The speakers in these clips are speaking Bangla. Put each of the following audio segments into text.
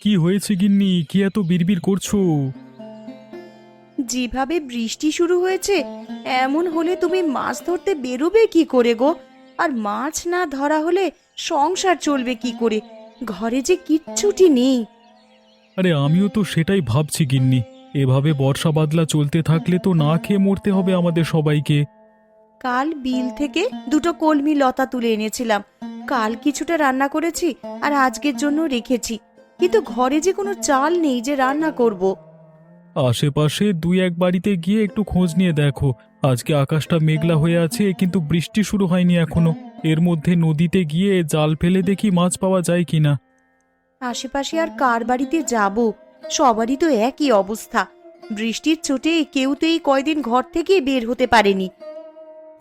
কি হয়েছে গিন্নি? কি এত বিড়বিড় করছো? যেভাবে বৃষ্টি শুরু হয়েছে এমন হলে তুমি মাছ ধরতে বেরোবে কি করে গো? আর মাছ না ধরা হলে সংসার চলবে কি করে? ঘরে যে কিচ্ছুটি নেই। আরে আমিও তো সেটাই ভাবছি গিন্নি। এভাবে বর্ষা বাদলা চলতে থাকলে তো না খেয়ে মরতে হবে আমাদের সবাইকে। কাল বিল থেকে দুটো কলমি লতা তুলে এনেছিলাম। কাল কিছুটা রান্না করেছি আর আজকের জন্য রেখেছি, কিন্তু ঘরে যে কোনো চাল নেই যে রান্না করব। আশেপাশে দুই এক বাড়িতে গিয়ে একটু খোঁজ নিয়ে দেখো। আজকে আকাশটা মেঘলা হয়ে আছে, কিন্তু বৃষ্টি শুরু হয়নি এখনো। এর মধ্যে নদীতে গিয়ে জাল ফেলে দেখি মাছ পাওয়া যায় কিনা। আশেপাশে আর কার বাড়িতে যাব? সবারই তো একই অবস্থা। বৃষ্টির চোটে কেউ তো এই কয়দিন ঘর থেকে বের হতে পারেনি।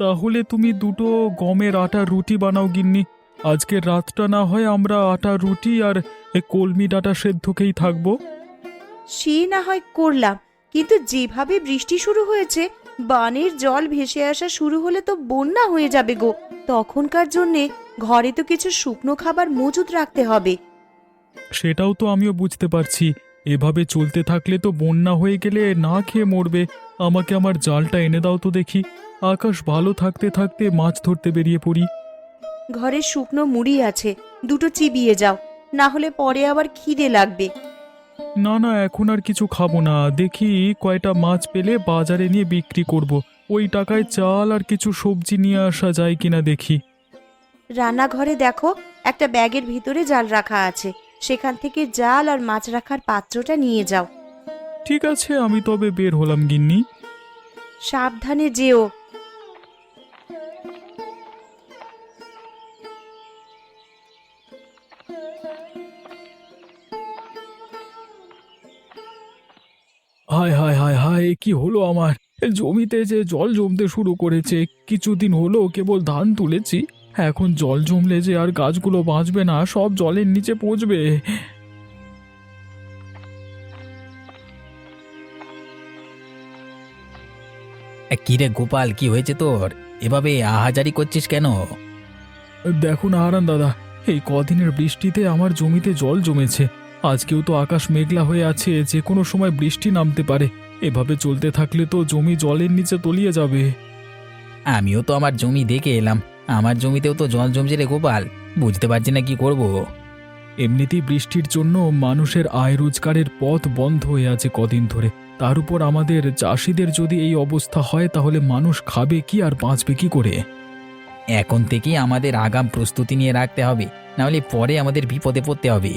তাহলে তুমি দুটো গমের আটার রুটি বানাও গিন্নি। আজকের রাতটা না হয় আমরা আটার রুটি আর কলমি ডাঁটা সেদ্ধকেই থাকবো। সে না হয় করলাম, কিন্তু যেভাবে বৃষ্টি শুরু হয়েছে, বানের জল ভেসে আসা শুরু হলে তো বন্যা হয়ে যাবে গো। তখনকার জন্যে ঘরে তো কিছু শুকনো খাবার মজুত রাখতে হবে। সেটাও তো আমিও বুঝতে পারছি। এভাবে চলতে থাকলে তো বন্যা হয়ে গেলে না খেয়ে মরবে। আমাকে আমার জালটা এনে দাও তো দেখি। আকাশ ভালো থাকতে থাকতে মাছ ধরতে বেরিয়ে পড়ি। ঘরে শুকনো মুড়ি আছে, দুটো চিবিয়ে যাও, না হলে পরে আবার খিদে লাগবে। না না, এখন আর কিছু খাবো না। দেখি কয়টা মাছ পেলে বাজারে নিয়ে বিক্রি করব। ওই টাকায় চাল আর কিছু সবজি নিয়ে আসা যায় কিনা দেখি। রান্নাঘরে দেখো, একটা ব্যাগের ভিতরে জাল রাখা আছে, সেখান থেকে জাল আর মাছ রাখার পাত্রটা নিয়ে যাও। ঠিক আছে, আমি তবে বের হলাম গিন্নি। সাবধানে যেও। হায় হায় হায় হায়, এ কি হলো আমার? জমিতে যে জল জমতে শুরু করেছে। কিছুদিন হলো কেবল ধান তুলেছি, এখন জল জমলে যে আর গাছগুলো বাঁচবে না, সব জলের নিচে পচবে। কিরে গোপাল, কি হয়েছে তোর? এভাবে আহাজারি করছিস কেন? দেখুন হারান দাদা, এই কদিনের বৃষ্টিতে আমার জমিতে জল জমেছে। আজকেও তো আকাশ মেঘলা হয়ে আছে, যে কোনো সময় বৃষ্টি নামতে পারে। এভাবে চলতে থাকলে তো জমি জলের নিচে তলিয়ে যাবে। আমিও তো আমার জমি দেখে এলাম, আমার জমিতেও তো জল জমছে রে গোপাল। বুঝতে পারছি না কি করব। এমনিতেই বৃষ্টির জন্য মানুষের আয় রোজগারের পথ বন্ধ হয়ে আছে কদিন ধরে। তার উপর আমাদের চাষিদের যদি এই অবস্থা হয়, তাহলে মানুষ খাবে কি আর বাঁচবে কি করে? এখন থেকেই আমাদের আগাম প্রস্তুতি নিয়ে রাখতে হবে, নাহলে পরে আমাদের বিপদে পড়তে হবে।